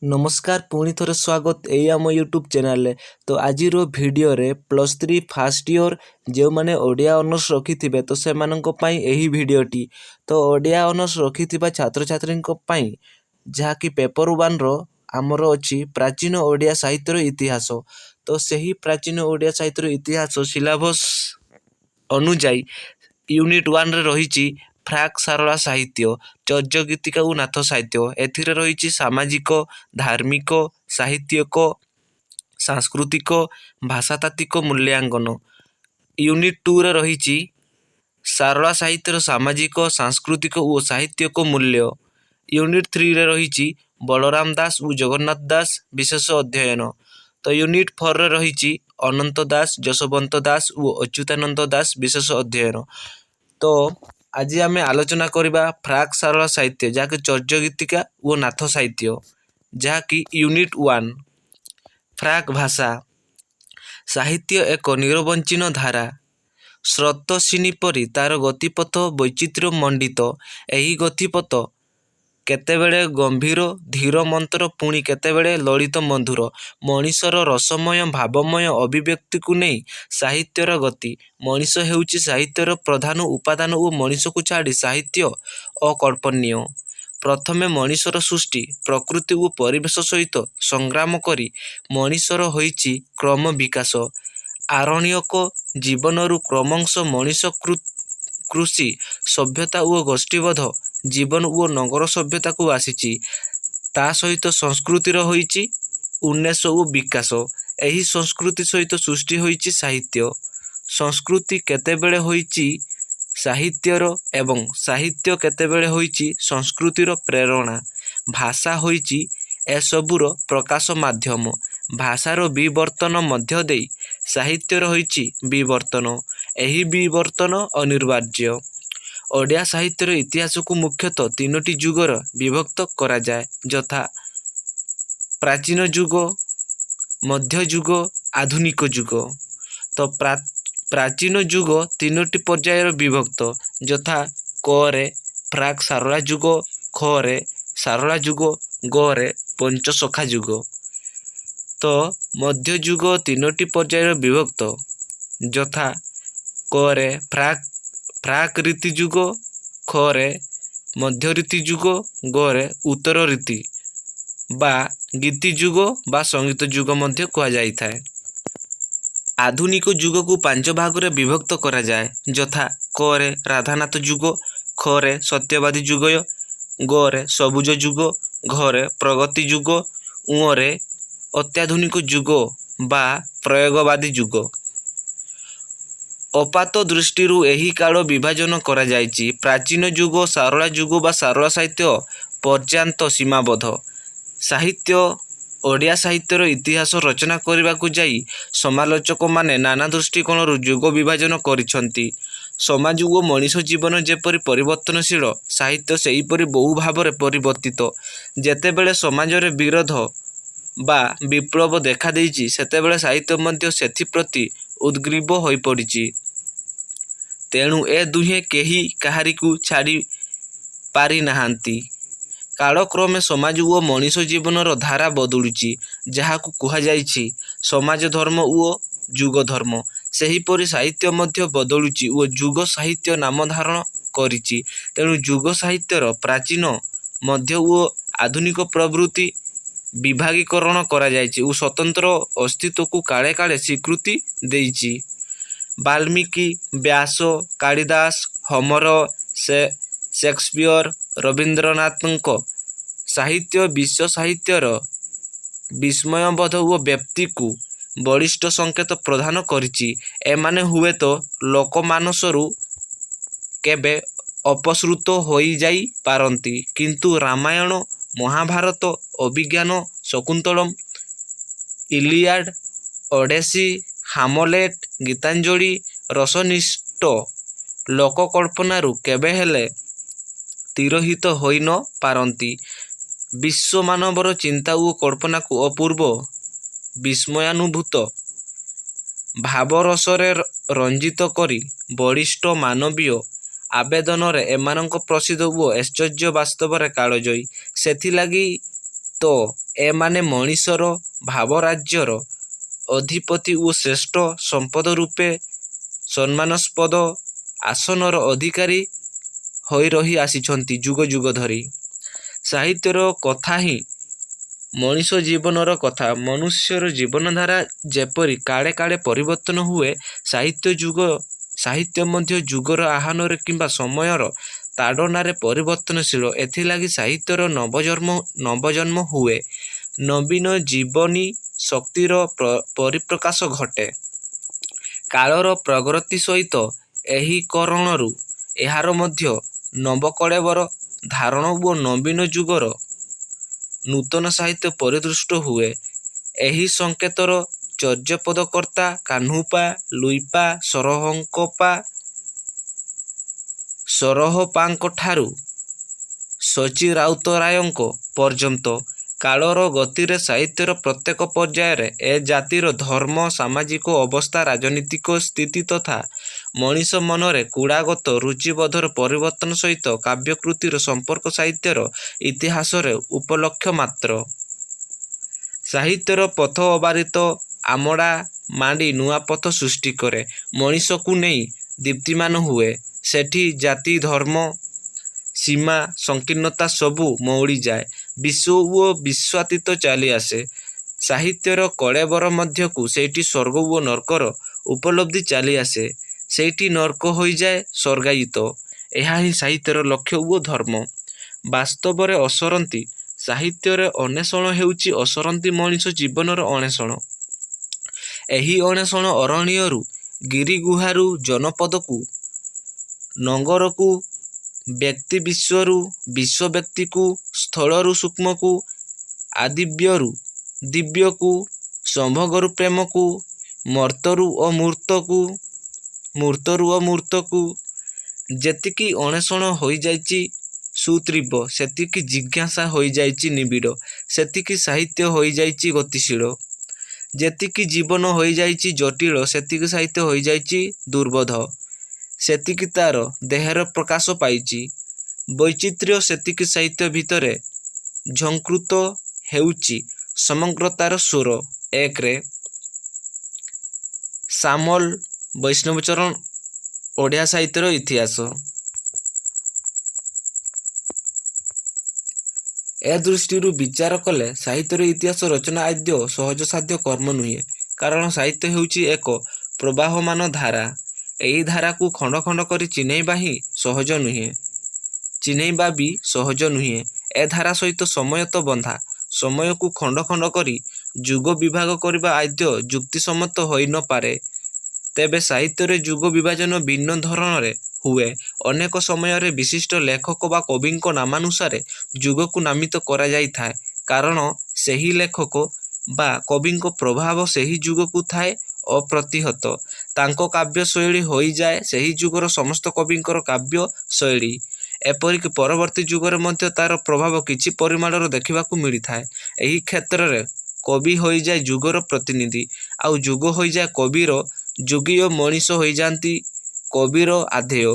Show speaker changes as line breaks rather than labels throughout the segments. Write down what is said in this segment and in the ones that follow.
नमस्कार पुणी थोड़े स्वागत यही आम यूट्यूब चैनल। तो आज भिडियो +3 फास्ट ईयर जो मैंने ओडिया ऑनर्स रखी थे तो से यही भिडियोटी तो ओडिया ऑनर्स रखी छात्र छात्री जहाँकि पेपर 1 रो आमर अच्छी प्राचीन ओडिया साहित्यर इतिहास। तो सही प्राचीन ओडिया साहित्यर इतिहास सिलेबस अनुजाई यूनिट 1 रे रही फ्राक सारला साहित्य चर्य गीतिका और नाथ साहित्य एथिरे रही सामाजिक धार्मिक साहित्यिक सांस्कृतिक भाषातात्विक मूल्यांकन। यूनिट 2 रे रही सारला साहित्यर सामाजिक सांस्कृतिक और साहित्यिक मूल्य। यूनिट 3 रे रही बलराम दास और जगन्नाथ दास विशेष अध्ययन। तो यूनिट 4 रे रही अनंत दास जशवंत दास और अच्युतानंद दास विशेष अध्ययन। तो आज आम आलोचना करवा फ्राक सारला साहित्य जहाँकि चर्य गीतिका और नाथ साहित्य जहाँकि यूनिट 1 फ्राक भाषा साहित्य एक निरवंचीन धारा स्रोतसिनी परी तार गतिपथ वैचित्र्य मंडित। यही गतिपथ केतेबेले गंभीर धीर मंत्र पुणी केतेबेले ललित मधुर मनीषर रसमय भावमय अभिव्यक्ति को नहीं साहित्यर गति। मनीष हेउची साहित्यर प्रधान उपादान और मनीष को छाड़ी साहित्य अकल्पनीय। प्रथमे मनीषर सृष्टि प्रकृति और परिवेश सहित संग्राम करी मनीषर होईची क्रम विकास। आरण्यक जीवनरु क्रमश मनीष कृषि सभ्यता और गोष्ठीबद्ध जीवन और नगर सभ्यता को आसीची ता सहित संस्कृतिर होईची उन्मेष और विकास। यही संस्कृति सहित सृष्टि होईची साहित्य। संस्कृति केतेबेले होईची साहित्यर एवं साहित्य केतेबेले होईची संस्कृतिर प्रेरणा। भाषा होईची एसबुर प्रकाश माध्यम। भाषार विवर्तन मध्य देई साहित्यर होईची विवर्तन। यही विवर्तन अनिवार्य। ओडिया साहित्यर इतिहास को मुख्यतः 3टी जुगर विभक्त करा जाए यथा प्राचीन जुग मध्य जुग आधुनिक जुग। तो प्राचीन जुग 3टी पर्याय विभक्त यथा क रे फ्राक सारला जुग ख रे सारला जुग ग रे पंचसखा जुग। तो मध्य जुग 3टी पर्याय विभक्त यथा क रे फ्राक रीति जुग ख रे मध्य रीति जुग ग रे उत्तर रीति बा गीति जुग बा संगीत जुग मध्य कहा जाई थाए। आधुनिक जुग को 5 भाग रे विभक्त करा जाए यथा क रे राधानाथ जुग ख रे सत्यवादी जुग ग रे सबुज जुग घ रे प्रगति जुग उ रे अत्याधुनिक जुग बा प्रयोगवादी जुग। अपात दृष्टि यही काल विभाजन करा जायछि। प्राचीन जुग सारला जुग बा सारला साहित्य पर्यंत सीमाबद्ध। साहित्य ओडिया साहित्यर इतिहास रचना करने को जाई समालोचक माने नाना दृष्टिकोण जुग विभाजन करिसंती। समाज और मनीष जीवन जेपरी परिवर्तनशील साहित्य सेहीपरि बहु भाव परिवर्तित। जेतेबेले समाज रे विरोध बा विप्लव देखा देइछि सेतेबेले साहित्य मध्य सेथि प्रति उद्ग्रीव होई पड़िछि। तेणु ए दुहे केही काहारी को छाड़ी पारि नाहांती। कालक्रमे समाज और मनीष जीवनर धारा बदलुची जहाकु कुहा जाइछि समाज धर्म और जुग धर्म। सेहीपरि साहित्य मध्य बदलुची और जुग साहित्य नाम धारण करिछि। तेणु जुग साहित्यर प्राचीन मध्य और आधुनिक प्रवृत्ति विभागीकरण करा जाइछि और स्वतंत्र अस्तित्व को काले काले स्वीकृति देइछि। वाल्मीकि व्यास कालिदास होमर शेक्सपियर रवींद्रनाथ साहित्य विश्व साहित्यर विस्मयबोध और व्याप्ति को बलिष्ठ संकेत प्रदान करिछि। एमाने हुए तो लोकमानसरु केबे अपसृत होई जाई पारंती किंतु Ramayana Mahabharata Abhijnana Shakuntalam Iliad Odyssey Hamlet Gitanjali रसनिष्ठ लोककल्पनारु केबे हेले तिरोहित होई न पारंती। विश्व मानवर चिंता और कल्पना को अपूर्व विस्मयानुभूत भावरसरे रंजित करी बलिष्ठ मानवीय आवेदन एमानक प्रसिद्ध और ऐश्चर्य वास्तव कालजयी। सेथिलागी तो ଏମାନେ ମଣିଷର ଭାବରାଜ୍ୟର ଅଧିପତି ଓ ଶ୍ରେଷ୍ଠ ସମ୍ପଦ ରୂପେ ସମ୍ମାନସ୍ପଦ ଆସନର ଅଧିକାରୀ ହୋଇ ରହି ଆସିଛନ୍ତି ଯୁଗ ଯୁଗ ଧରି। ସାହିତ୍ୟର କଥା ହିଁ ମଣିଷ ଜୀବନର କଥା। ମନୁଷ୍ୟର ଜୀବନଧାରା ଯେପରି କାଳେ କାଳେ ପରିବର୍ତ୍ତନ ହୁଏ, ସାହିତ୍ୟ ମଧ୍ୟ ଯୁଗର ଆହ୍ୱାନରେ କିମ୍ବା ସମୟର ତାଡ଼ନାରେ ପରିବର୍ତ୍ତନଶୀଳ। ଏଥିଲାଗି ସାହିତ୍ୟର ନବଜନ୍ମ ହୁଏ, ନବୀନ ଜୀବନୀ ଶକ୍ତିର ପରିପ୍ରକାଶ ଘଟେ। କାଳର ପ୍ରଗତି ସହିତ ଏହି କାରଣରୁ ଏହାର ମଧ୍ୟ ନବକଳେବର ଧାରଣ ଓ ନବୀନ ଯୁଗର ନୂତନ ସାହିତ୍ୟ ପରିଦୃଷ୍ଟ ହୁଏ। ଏହି ସଂକେତର ଚର୍ଯ୍ୟପଦକର୍ତ୍ତା କାହ୍ନୁପା, ଲୁଇପା, ସରହପାଙ୍କଠାରୁ ସଚି ରାଉତରାୟଙ୍କ ପର୍ଯ୍ୟନ୍ତ କାଳର ଗତିରେ ସାହିତ୍ୟର ପ୍ରତ୍ୟେକ ପର୍ଯ୍ୟାୟରେ ଏ ଜାତିର ଧର୍ମ, ସାମାଜିକ ଅବସ୍ଥା, ରାଜନୀତିକ ସ୍ଥିତି ତଥା ମଣିଷ ମନରେ କ୍ରୀଡ଼ାଗତ ରୁଚିବୋଧର ପରିବର୍ତ୍ତନ ସହିତ କାବ୍ୟକୃତିର ସମ୍ପର୍କ ସାହିତ୍ୟର ଇତିହାସରେ ଉପଲକ୍ଷ୍ୟ ମାତ୍ର। ସାହିତ୍ୟର ପଥ ଅବାରିତ ଆମଡ଼ା ମାଡ଼ି ନୂଆ ପଥ ସୃଷ୍ଟି କରେ। ମଣିଷକୁ ନେଇ ଦୀପ୍ତିମାନ ହୁଏ। ସେଠି ଜାତି, ଧର୍ମ, ସୀମା, ସଂକୀର୍ଣ୍ଣତା ସବୁ ମଉଳିଯାଏ। ବିଶ୍ୱ ଓ ବିଶ୍ୱାତୀତ ଚାଲି ଆସେ। ସାହିତ୍ୟର କଳେବର ମଧ୍ୟକୁ ସେଇଠି ସ୍ୱର୍ଗ ଓ ନର୍କର ଉପଲବ୍ଧି ଚାଲି ଆସେ। ସେଇଠି ନର୍କ ହୋଇଯାଏ ସ୍ୱର୍ଗାୟିତ। ଏହା ହିଁ ସାହିତ୍ୟର ଲକ୍ଷ୍ୟ ଓ ଧର୍ମ। ବାସ୍ତବରେ ଅସରନ୍ତି ସାହିତ୍ୟରେ ଅନ୍ୱେଷଣ ହେଉଛି ଅସରନ୍ତି ମଣିଷ ଜୀବନର ଅନ୍ୱେଷଣ। ଏହି ଅନ୍ୱେଷଣ ଅରଣ୍ୟରୁ ଗିରିଗୁହାରୁ ଜନପଦକୁ, ନଗରକୁ, ବ୍ୟକ୍ତି ବିଶ୍ୱରୁ ବିଶ୍ୱବ୍ୟକ୍ତିକୁ, ସ୍ଥଳରୁ ସୂକ୍ଷ୍ମକୁ, ଆଦିବ୍ୟରୁ ଦିବ୍ୟକୁ, ସମ୍ଭୋଗରୁ ପ୍ରେମକୁ, ମର୍ତ୍ତ୍ୟରୁ ଅମୂର୍ତ୍ତକୁ ଯେତିକି ଅନ୍ୱେଷଣ ହୋଇଯାଇଛି ସୁତୀବ୍ର, ସେତିକି ଜିଜ୍ଞାସା ହୋଇଯାଇଛି ନିବିଡ଼, ସେତିକି ସାହିତ୍ୟ ହୋଇଯାଇଛି ଗତିଶୀଳ। ଯେତିକି ଜୀବନ ହୋଇଯାଇଛି ଜଟିଳ, ସେତିକି ସାହିତ୍ୟ ହୋଇଯାଇଛି ଦୁର୍ବୋଧ୍ୟ। ସେତିକି ତାର ଦେହରେ ପ୍ରକାଶ ପାଇଛି ବୈଚିତ୍ର୍ୟ, ସେତିକି ସାହିତ୍ୟ ଭିତରେ ଝଙ୍କୃତ ହେଉଛି ସମଗ୍ରତାର ସ୍ୱର। 1ରେ ସାମଲ ବୈଷ୍ଣବଚରଣ ଓଡ଼ିଆ ସାହିତ୍ୟର ଇତିହାସ। ଏ ଦୃଷ୍ଟିରୁ ବିଚାର କଲେ ସାହିତ୍ୟର ଇତିହାସ ରଚନା ଆଦୌ ସହଜସାଧ୍ୟ କର୍ମ ନୁହେଁ। କାରଣ ସାହିତ୍ୟ ହେଉଛି ଏକ ପ୍ରବାହମାନ ଧାରା। ଏହି ଧାରାକୁ ଖଣ୍ଡ ଖଣ୍ଡ କରି ଚିହ୍ନେଇବା ବି ସହଜ ନୁହେଁ। ଏ ଧାରା ସହିତ ସମୟ ତ ବନ୍ଧା। ସମୟକୁ ଖଣ୍ଡ ଖଣ୍ଡ କରି ଯୁଗ ବିଭାଗ କରିବା ଆଦୌ ଯୁକ୍ତିସମ୍ମତ ହୋଇ ନ ପାରେ। ତେବେ ସାହିତ୍ୟରେ ଯୁଗ ବିଭାଜନ ଭିନ୍ନ ଧରଣରେ ହୁଏ। ଅନେକ ସମୟରେ ବିଶିଷ୍ଟ ଲେଖକ ବା କବିଙ୍କ ନାମାନୁସାରେ ଯୁଗକୁ ନାମିତ କରାଯାଇଥାଏ। କାରଣ ସେହି ଲେଖକ ବା କବିଙ୍କ ପ୍ରଭାବ ସେହି ଯୁଗକୁ ଥାଏ ଅପ୍ରତିହତ। ତାଙ୍କ କାବ୍ୟ ଶୈଳୀ ହୋଇଯାଏ ସେହି ଯୁଗର ସମସ୍ତ କବିଙ୍କର କାବ୍ୟ ଶୈଳୀ। ଏପରିକି ପରବର୍ତ୍ତୀ ଯୁଗରେ ମଧ୍ୟ ତାର ପ୍ରଭାବ କିଛି ପରିମାଣରେ ଦେଖିବାକୁ ମିଳିଥାଏ। ଏହି କ୍ଷେତ୍ରରେ କବି ହୋଇଯାଏ ଯୁଗର ପ୍ରତିନିଧି, ଆଉ ଯୁଗ ହୋଇଯାଏ କବିର ଯୁଗୀ ଓ ମଣିଷ ହୋଇଯାନ୍ତି କବିର ଆଧେୟ।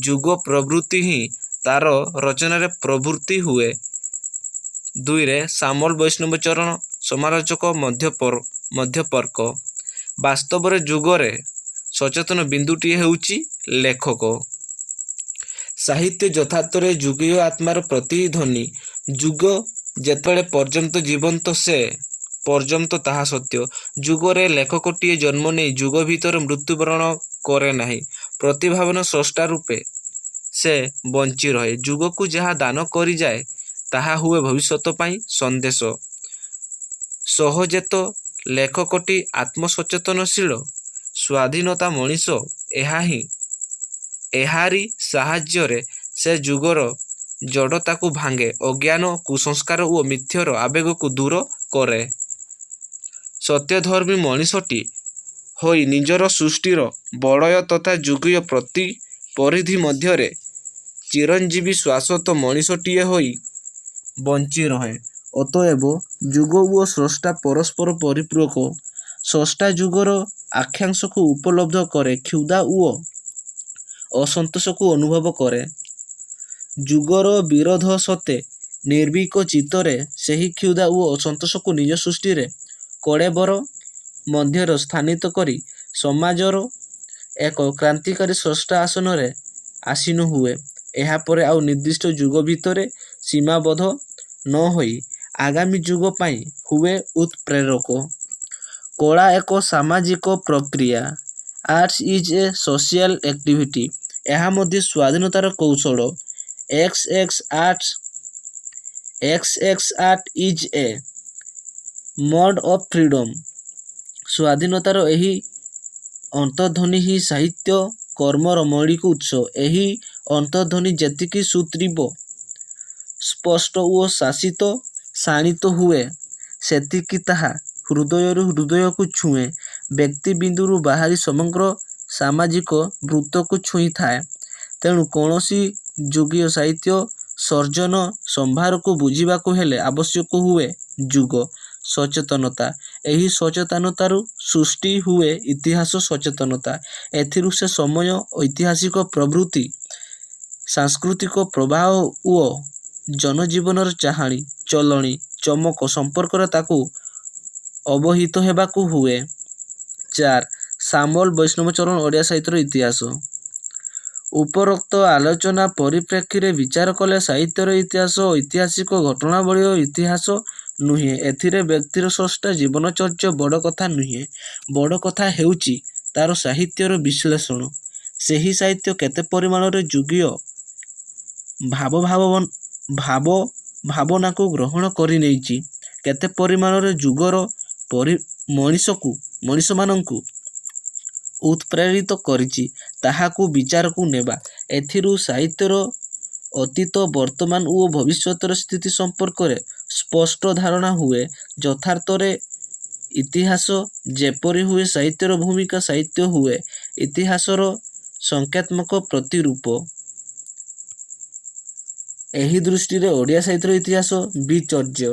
ଯୁଗ ପ୍ରବୃତ୍ତି ହିଁ ତାର ରଚନାରେ ପ୍ରବୃତ୍ତି ହୁଏ। 2ରେ ସାମଲ ବୈଷ୍ଣବଚରଣ ସମାଲୋଚକ ମଧ୍ୟପର୍କ। ବାସ୍ତବରେ ଯୁଗରେ ସଚେତନ ବିନ୍ଦୁଟିଏ ହେଉଛି ଲେଖକ। ସାହିତ୍ୟ ଯଥାର୍ଥରେ ଯୁଗୀୟ ଆତ୍ମାର ପ୍ରତିଧ୍ୱନି। ଯୁଗ ଯେତେବେଳେ ପର୍ଯ୍ୟନ୍ତ ଜୀବନ୍ତ ସେ ପର୍ଯ୍ୟନ୍ତ ତାହା ସତ୍ୟ। ଯୁଗରେ ଲେଖକଟିଏ ଜନ୍ମ ନେଇ ଯୁଗ ଭିତରେ ମୃତ୍ୟୁବରଣ କରେ ନାହିଁ। ପ୍ରତିଭାବାନ ସ୍ରଷ୍ଟା ରୂପେ ସେ ବଞ୍ଚି ରହେ। ଯୁଗକୁ ଯାହା ଦାନ କରିଯାଏ ତାହା ହୁଏ ଭବିଷ୍ୟତ ପାଇଁ ସନ୍ଦେଶ। ସହଜେତ ଲେଖକଟି ଆତ୍ମସଚେତନଶୀଳ ସ୍ୱାଧୀନତା ମଣିଷ। ଏହାରି ସାହାଯ୍ୟରେ ସେ ଯୁଗର ଜଡ଼ତାକୁ ଭାଙ୍ଗେ, ଅଜ୍ଞାନ, କୁସଂସ୍କାର ଓ ମିଥ୍ୟର ଆବେଗକୁ ଦୂର କରେ। ସତ୍ୟଧର୍ମୀ ମଣିଷଟି ହୋଇ ନିଜର ସୃଷ୍ଟିର ବଳୟ ତଥା ଯୁଗୀୟ ପରିଧି ମଧ୍ୟରେ ଚିରଞ୍ଜୀବୀ ଶାଶ୍ୱତ ମଣିଷଟିଏ ହୋଇ ବଞ୍ଚି ରହେ। ଅତଏବ ଯୁଗ ଓ ସ୍ରଷ୍ଟା ପରସ୍ପର ପରିପୂରକ। ସ୍ରଷ୍ଟା ଯୁଗର ଆକାଂକ୍ଷାକୁ ଉପଲବ୍ଧ କରେ, କ୍ଷୁଧା ଓ ଅସନ୍ତୋଷକୁ ଅନୁଭବ କରେ। ଯୁଗର ବିରୋଧ ସତ୍ତ୍ୱେ ନିର୍ଭୀକ ଚିତ୍ତରେ ସେହି କ୍ଷୁଧା ଓ ଅସନ୍ତୋଷକୁ ନିଜ ସୃଷ୍ଟିରେ କଳେବର ମଧ୍ୟରେ ସ୍ଥାନିତ କରି ସମାଜର ଏକ କ୍ରାନ୍ତିକାରୀ ସ୍ରଷ୍ଟା ଆସନରେ ଆସୀନ ହୁଏ। ଏହାପରେ ଆଉ ନିର୍ଦ୍ଦିଷ୍ଟ ଯୁଗ ଭିତରେ ସୀମାବଦ୍ଧ ନ ହୋଇ ଆଗାମୀ ଯୁଗ ପାଇଁ ହୁଏ ଉତ୍ପ୍ରେରକ। କଳା ଏକ ସାମାଜିକ ପ୍ରକ୍ରିୟା। Arts is a social activity. ଏହା ମଧ୍ୟ ସ୍ୱାଧୀନତାର କୌଶଳ। X art is a mode of freedom. ସ୍ୱାଧୀନତାର ଏହି ଅନ୍ତର୍ଧ୍ୱନି ହିଁ ସାହିତ୍ୟ କର୍ମର ମୌଳିକ ଉତ୍ସ। ଏହି ଅନ୍ତର୍ଧ୍ୱନି ଯେତିକି ସୁତୀବ୍ର, ସ୍ପଷ୍ଟ ଓ ଶାଣିତ ହୁଏ, ସେତିକି ତାହା ହୃଦୟରୁ ହୃଦୟକୁ ଛୁଏଁ, ବ୍ୟକ୍ତିବିନ୍ଦୁରୁ ବାହାରି ସମଗ୍ର ସାମାଜିକ ବୃତ୍ତକୁ ଛୁଇଁଥାଏ। ତେଣୁ କୌଣସି ଯୁଗୀୟ ସାହିତ୍ୟ ସର୍ଜନ ସମ୍ଭାରକୁ ବୁଝିବାକୁ ହେଲେ ଆବଶ୍ୟକ ହୁଏ ଯୁଗ ସଚେତନତା। ଏହି ସଚେତନତାରୁ ସୃଷ୍ଟି ହୁଏ ଇତିହାସ ସଚେତନତା। ଏଥିରୁ ସେ ସମୟ ଐତିହାସିକ ପ୍ରବୃତ୍ତି, ସାଂସ୍କୃତିକ ପ୍ରବାହ ଓ ଜନଜୀବନର ଚାହାଣୀ, ଚଳଣି, ଚମକ ସମ୍ପର୍କରେ ତାକୁ ଅବହିତ ହେବାକୁ ହୁଏ। 4. ସାମଲ ବୈଷ୍ଣବଚରଣ ଓଡ଼ିଆ ସାହିତ୍ୟର ଇତିହାସ। ଉପରୋକ୍ତ ଆଲୋଚନା ପରିପ୍ରେକ୍ଷୀରେ ବିଚାର କଲେ ସାହିତ୍ୟର ଇତିହାସ ଐତିହାସିକ ଘଟଣାବଳୀର ଇତିହାସ ନୁହେଁ। ଏଥିରେ ବ୍ୟକ୍ତିର ସ୍ରଷ୍ଟା ଜୀବନଚର୍ଯ୍ୟା ବଡ଼ କଥା ନୁହେଁ। ବଡ଼ କଥା ହେଉଛି ତାର ସାହିତ୍ୟର ବିଶ୍ଳେଷଣ। ସେହି ସାହିତ୍ୟ କେତେ ପରିମାଣରେ ଯୁଗୀୟ ଭାବନାକୁ ଗ୍ରହଣ କରିନେଇଛି, କେତେ ପରିମାଣରେ ଯୁଗର ମଣିଷମାନଙ୍କୁ ଉତ୍ପ୍ରେରିତ କରିଛି, ତାହାକୁ ବିଚାରକୁ ନେବା। ଏଥିରୁ ସାହିତ୍ୟର ଅତୀତ, ବର୍ତ୍ତମାନ ଓ ଭବିଷ୍ୟତର ସ୍ଥିତି ସମ୍ପର୍କରେ ସ୍ପଷ୍ଟ ଧାରଣା ହୁଏ। ଯଥାର୍ଥରେ ଇତିହାସ ଯେପରି ହୁଏ, ସାହିତ୍ୟର ଭୂମିକା ସାହିତ୍ୟ ହୁଏ ଇତିହାସର ସଂଖ୍ୟାତ୍ମକ ପ୍ରତିରୂପ। ଏହି ଦୃଷ୍ଟିରେ ଓଡ଼ିଆ ସାହିତ୍ୟର ଇତିହାସ ବିଚର୍ଯ୍ୟ।